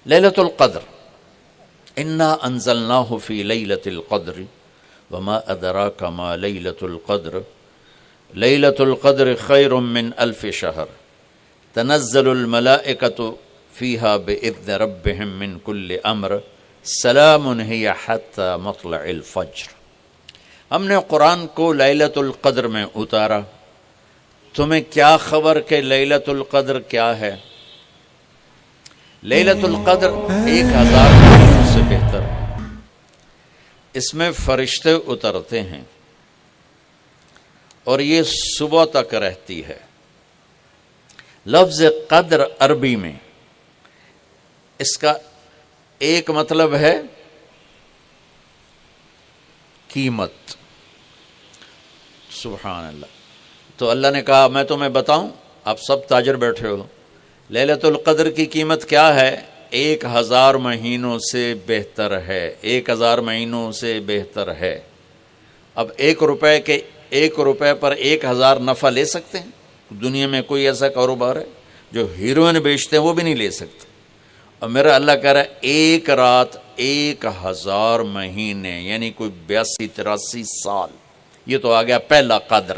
لیلۃ القدر، انا انزلناہ فی لیلۃ القدر وما ادراک ما لیلۃ القدر لیلۃ القدر خیر من الف شہر تنزل الملائکۃ فیہا بإذن ربہم من کل امر سلام ہی حتی مطلع الفجر۔ ہم نے قرآن کو لیلۃ القدر میں اتارا، تمہیں کیا خبر کہ لیلۃ القدر کیا ہے؟ لیلۃ القدر 1000 مہینوں سے بہتر ہے، اس میں فرشتے اترتے ہیں اور یہ صبح تک رہتی ہے۔ لفظ قدر عربی میں اس کا ایک مطلب ہے قیمت، سبحان اللہ۔ تو اللہ نے کہا میں تمہیں بتاؤں، آپ سب تاجر بیٹھے ہو، لیلۃ القدر کی قیمت کیا ہے؟ 1000 مہینوں سے بہتر ہے، 1000 مہینوں سے بہتر ہے۔ اب 1 روپے پر 1000 نفع لے سکتے ہیں؟ دنیا میں کوئی ایسا کاروبار ہے؟ جو ہیروئن بیچتے ہیں وہ بھی نہیں لے سکتے۔ اور میرا اللہ کہہ رہا ہے 1 رات 1000 مہینے، یعنی کوئی 82-83 سال۔ یہ تو آ گیا پہلا قدر۔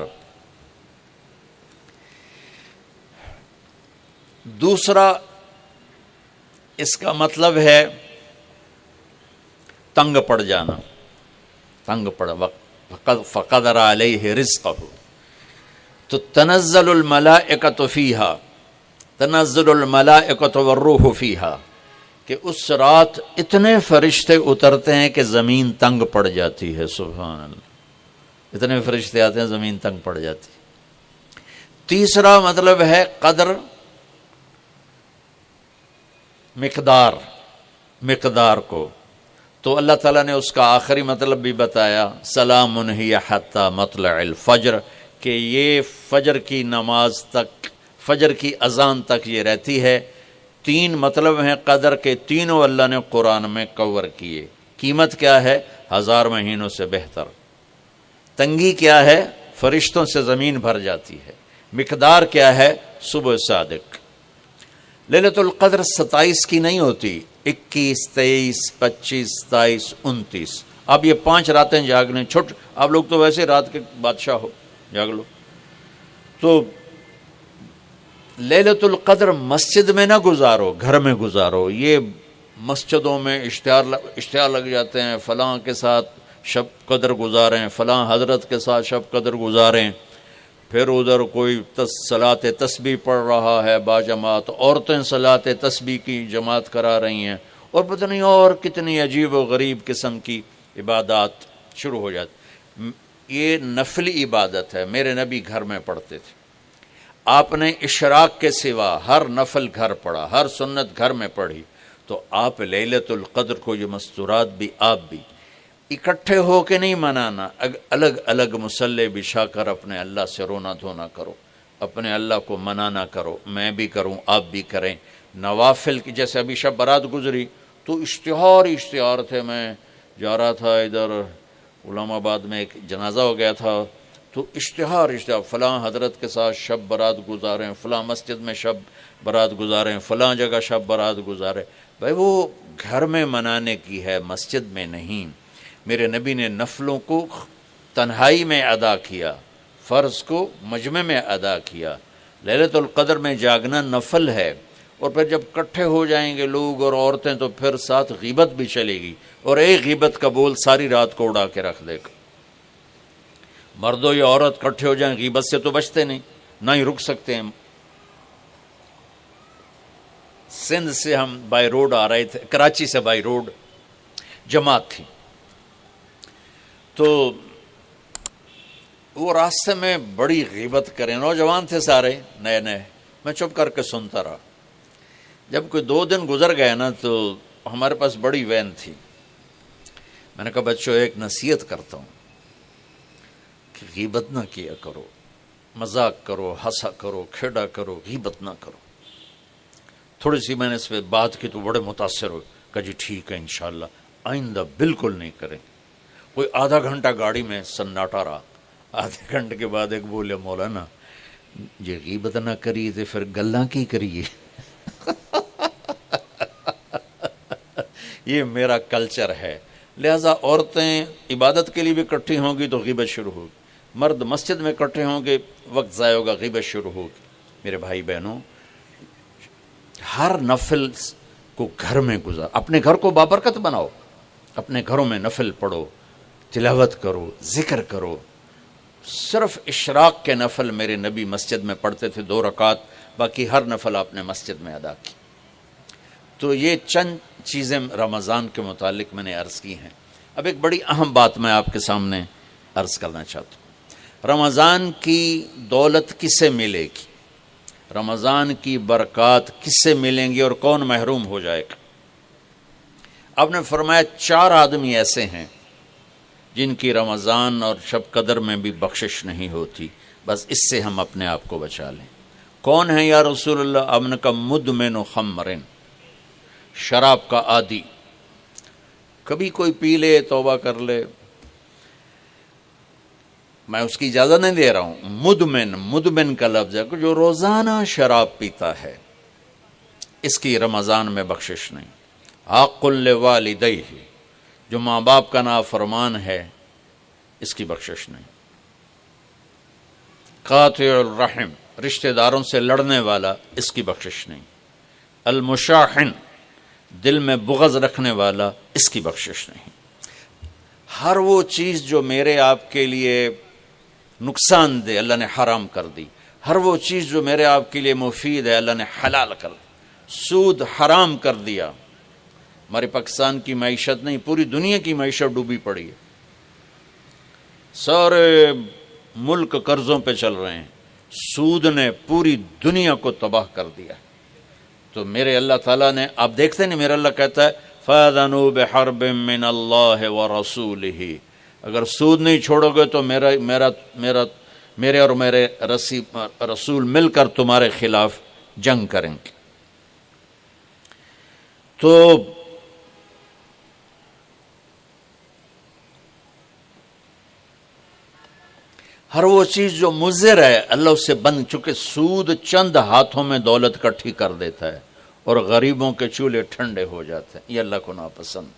دوسرا اس کا مطلب ہے تنگ پڑ جانا، تنگ پڑ فقدر علیہ رزقہ۔ تو تنزل الملائکۃ فیہا، تنزل الملائکۃ والروح فیہا، کہ اس رات اتنے فرشتے اترتے ہیں کہ زمین تنگ پڑ جاتی ہے، سبحان اللہ، اتنے فرشتے آتے ہیں زمین تنگ پڑ جاتی ہے۔ تیسرا مطلب ہے قدر، مقدار کو، تو اللہ تعالیٰ نے اس کا آخری مطلب بھی بتایا، سلام ہی حتی مطلع الفجر، کہ یہ فجر کی نماز تک، فجر کی اذان تک یہ رہتی ہے۔ 3 مطلب ہیں قدر کے، تینوں اللہ نے قرآن میں کور کیے۔ قیمت کیا ہے؟ 1000 مہینوں سے بہتر۔ تنگی کیا ہے؟ فرشتوں سے زمین بھر جاتی ہے۔ مقدار کیا ہے؟ صبح صادق۔ لیلۃ القدر 27 کی نہیں ہوتی، 21، 23، 25، 27، 29۔ اب یہ 5 راتیں جاگ لیں، چھٹ، آپ لوگ تو ویسے رات کے بادشاہ ہو، جاگ لو۔ تو لیلۃ القدر مسجد میں نہ گزارو، گھر میں گزارو۔ یہ مسجدوں میں اشتہار لگ جاتے ہیں، فلاں کے ساتھ شب قدر گزاریں، فلاں حضرت کے ساتھ شب قدر گزاریں، پھر ادھر کوئی صلاۃ تسبیح پڑھ رہا ہے باجماعت، عورتیں صلاۃ تسبیح کی جماعت کرا رہی ہیں، اور پتہ نہیں اور کتنی عجیب و غریب قسم کی عبادات شروع ہو جاتی۔ یہ نفلی عبادت ہے، میرے نبی گھر میں پڑھتے تھے۔ آپ نے اشراق کے سوا ہر نفل گھر پڑھا، ہر سنت گھر میں پڑھی، تو آپ لیلۃ القدر کو یہ مستورات بھی آپ بھی اکٹھے ہو کے نہیں منانا، الگ الگ مصلی بچھا کر اپنے اللہ سے رونا دھونا کرو، اپنے اللہ کو منانا کرو، میں بھی کروں، آپ بھی کریں۔ نوافل کی، جیسے ابھی شب برات گزری تو اشتہار تھے، میں جا رہا تھا ادھر علام آباد میں ایک جنازہ ہو گیا تھا، تو اشتہار فلاں حضرت کے ساتھ شب برات گزاریں، فلاں مسجد میں شب برات گزاریں، فلاں جگہ شب برات گزاریں۔ بھائی وہ گھر میں منانے کی ہے، مسجد میں نہیں۔ میرے نبی نے نفلوں کو تنہائی میں ادا کیا، فرض کو مجمع میں ادا کیا۔ لیلۃ القدر میں جاگنا نفل ہے، اور پھر جب کٹھے ہو جائیں گے لوگ اور عورتیں تو پھر ساتھ غیبت بھی چلے گی، اور ایک غیبت کا بول ساری رات کو اڑا کے رکھ دے گا۔ مردوں یا عورت کٹھے ہو جائیں، غیبت سے تو بچتے نہیں، نہ ہی رک سکتے ہیں۔ سندھ سے ہم بائی روڈ آ رہے تھے، کراچی سے بائی روڈ جماعت تھی، تو وہ راستے میں بڑی غیبت کریں، نوجوان تھے سارے نئے نئے، میں چپ کر کے سنتا رہا۔ جب کوئی 2 دن گزر گئے نا، تو ہمارے پاس بڑی وین تھی، میں نے کہا بچوں ایک نصیحت کرتا ہوں کہ غیبت نہ کیا کرو، مذاق کرو، ہنسا کرو، کھیڑا کرو، غیبت نہ کرو۔ تھوڑی سی میں نے اس پہ بات کی تو بڑے متاثر ہوئے، کہا جی ٹھیک ہے انشاءاللہ آئندہ بالکل نہیں کریں۔ کوئی آدھا گھنٹہ گاڑی میں سناٹا رہا، آدھے گھنٹے کے بعد ایک بولے مولانا جی غیبت نہ کریے تو پھر گلاں کی کریے۔ یہ میرا کلچر ہے. لہٰذا عورتیں عبادت کے لیے بھی اکٹھی ہوں گی تو غیبت شروع ہوگی, مرد مسجد میں اکٹھے ہوں گے وقت ضائع ہوگا, غیبت شروع ہوگی. میرے بھائی بہنوں, ہر نفل کو گھر میں گزار, اپنے گھر کو بابرکت بناؤ, اپنے گھروں میں نفل پڑھو, تلاوت کرو, ذکر کرو. صرف اشراق کے نفل میرے نبی مسجد میں پڑھتے تھے 2 رکعت, باقی ہر نفل آپ نے مسجد میں ادا کی. تو یہ چند چیزیں رمضان کے متعلق میں نے عرض کی ہیں. اب ایک بڑی اہم بات میں آپ کے سامنے عرض کرنا چاہتا ہوں. رمضان کی دولت کس سے ملے گی, رمضان کی برکات کس سے ملیں گی, اور کون محروم ہو جائے گا؟ آپ نے فرمایا 4 آدمی ایسے ہیں جن کی رمضان اور شب قدر میں بھی بخشش نہیں ہوتی, بس اس سے ہم اپنے آپ کو بچا لیں. کون ہے یا رسول اللہ؟ آپ نے کہا مدمن خمرن, شراب کا عادی. کبھی کوئی پی لے, توبہ کر لے, میں اس کی اجازت نہیں دے رہا ہوں. مدمن کا لفظ ہے جو روزانہ شراب پیتا ہے, اس کی رمضان میں بخشش نہیں. حق لوالدیہ, جو ماں باپ کا نافرمان ہے, اس کی بخشش نہیں. قاطع الرحم, رشتہ داروں سے لڑنے والا, اس کی بخشش نہیں. المشاحن, دل میں بغض رکھنے والا, اس کی بخشش نہیں. ہر وہ چیز جو میرے آپ کے لیے نقصان دے اللہ نے حرام کر دی, ہر وہ چیز جو میرے آپ کے لیے مفید ہے اللہ نے حلال کر دی. سود حرام کر دیا. ہمارے پاکستان کی معیشت نہیں, پوری دنیا کی معیشت ڈوبی پڑی ہے, سارے ملک قرضوں پہ چل رہے ہیں. سود نے پوری دنیا کو تباہ کر دیا. تو میرے اللہ تعالیٰ نے, آپ دیکھتے ہیں میرا اللہ کہتا ہے فَأَذَنُوا بِحَرْبٍ مِّنَ اللَّهِ وَرَسُولِهِ, اگر سود نہیں چھوڑو گے تو میرے اور میرے رسول مل کر تمہارے خلاف جنگ کریں گے. تو ہر وہ چیز جو مضر ہے اللہ اس سے بند, چونکہ سود چند ہاتھوں میں دولت کٹھی کر دیتا ہے اور غریبوں کے چولہے ٹھنڈے ہو جاتے ہیں. یہ اللہ کو ناپسند.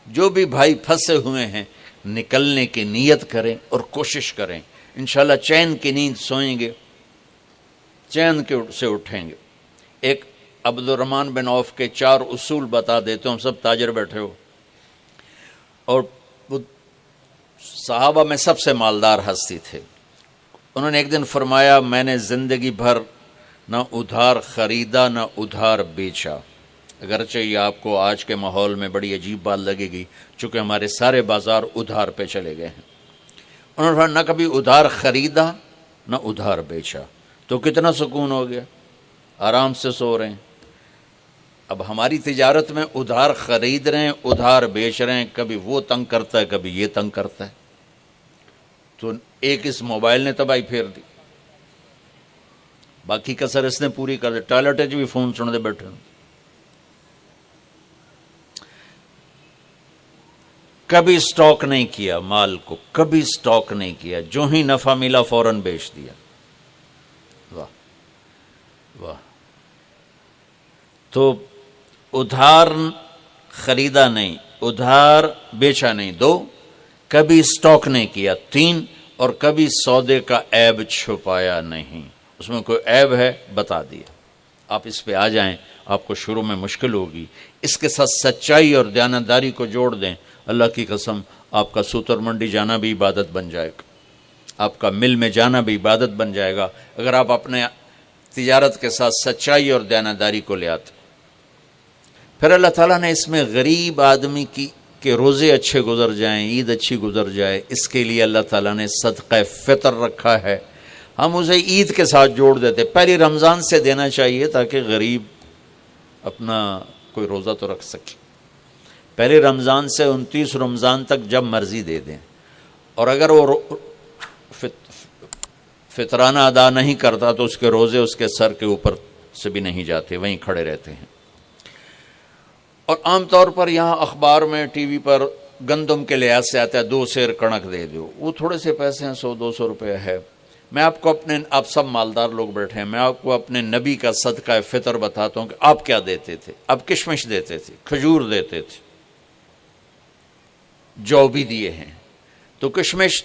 جو بھی بھائی پھنسے ہوئے ہیں نکلنے کی نیت کریں اور کوشش کریں, انشاءاللہ چین کی نیند سوئیں گے, چین سے اٹھیں گے. ایک عبد الرحمن بن عوف کے 4 اصول بتا دیتے ہوں, سب تاجر بیٹھے ہو, اور صحابہ میں سب سے مالدار ہستی تھے. انہوں نے ایک دن فرمایا میں نے زندگی بھر نہ ادھار خریدا نہ ادھار بیچا. اگرچہ یہ آپ کو آج کے ماحول میں بڑی عجیب بات لگے گی, چونکہ ہمارے سارے بازار ادھار پہ چلے گئے ہیں. انہوں نے فرمایا نہ کبھی ادھار خریدا نہ ادھار بیچا. تو کتنا سکون ہو گیا, آرام سے سو رہے ہیں. اب ہماری تجارت میں ادھار خرید رہے ہیں, ادھار بیچ رہے ہیں, کبھی وہ تنگ کرتا ہے کبھی یہ تنگ کرتا ہے. تو ایک اس موبائل نے تباہی پھیر دی, باقی کسر اس نے پوری کر دی. ٹوائلٹ بھی فون سنتے بیٹھے. کبھی سٹاک نہیں کیا مال کو, کبھی سٹاک نہیں کیا, جو ہی نفع ملا فوراً بیچ دیا. واہ واہ. تو ادھار خریدا نہیں, ادھار بیچا نہیں 2, کبھی سٹاک نہیں کیا 3, اور کبھی سودے کا عیب چھپایا نہیں. اس میں کوئی عیب ہے بتا دیا. آپ اس پہ آ جائیں, آپ کو شروع میں مشکل ہوگی. اس کے ساتھ سچائی اور دیانتداری کو جوڑ دیں, اللہ کی قسم آپ کا سوتر منڈی جانا بھی عبادت بن جائے گا, آپ کا مل میں جانا بھی عبادت بن جائے گا, اگر آپ اپنے تجارت کے ساتھ سچائی اور دیانتداری کو لے آتے. پھر اللہ تعالیٰ نے اس میں غریب آدمی کے روزے اچھے گزر جائیں, عید اچھی گزر جائے, اس کے لیے اللہ تعالیٰ نے صدقہ فطر رکھا ہے. ہم اسے عید کے ساتھ جوڑ دیتے. پہلی رمضان سے دینا چاہیے تاکہ غریب اپنا کوئی روزہ تو رکھ سکے. پہلے رمضان سے 29 رمضان تک جب مرضی دے دیں, اور اگر وہ فطرانہ ادا نہیں کرتا تو اس کے روزے اس کے سر کے اوپر سے بھی نہیں جاتے, وہیں کھڑے رہتے ہیں. اور عام طور پر یہاں اخبار میں ٹی وی پر گندم کے لحاظ سے آتا ہے 2 سیر کڑک دے دو, وہ تھوڑے سے پیسے ہیں, 100-200 روپے ہے. میں آپ کو آپ سب مالدار لوگ بیٹھے ہیں, میں آپ کو اپنے نبی کا صدقہ فطر بتاتا ہوں کہ آپ کیا دیتے تھے. آپ کشمش دیتے تھے, کھجور دیتے تھے, جو بھی دیے ہیں، تو کشمش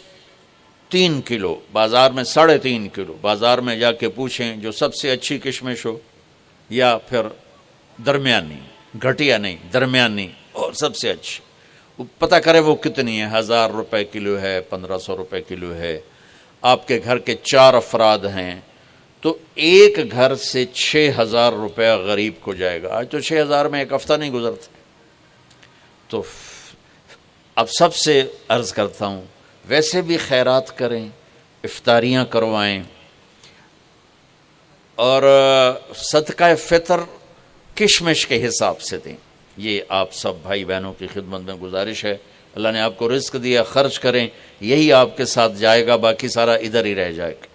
3 کلو، بازار میں 3.5 کلو، بازار میں جا کے پوچھیں جو سب سے اچھی کشمش ہو یا پھر درمیانی، گھٹیا نہیں درمیانی اور سب سے اچھی، پتہ کرے وہ کتنی ہے، 1000 روپے کلو ہے، 1500 روپے کلو ہے، آپ کے گھر کے 4 افراد ہیں تو ایک گھر سے 6000 روپیہ غریب کو جائے گا۔ آج تو 6000 میں ایک ہفتہ نہیں گزرتا۔ تو اب سب سے عرض کرتا ہوں، ویسے بھی خیرات کریں، افطاریاں کروائیں، اور صدقہ فطر کشمش کے حساب سے دیں۔ یہ آپ سب بھائی بہنوں کی خدمت میں گزارش ہے۔ اللہ نے آپ کو رزق دیا، خرچ کریں، یہی آپ کے ساتھ جائے گا، باقی سارا ادھر ہی رہ جائے گا۔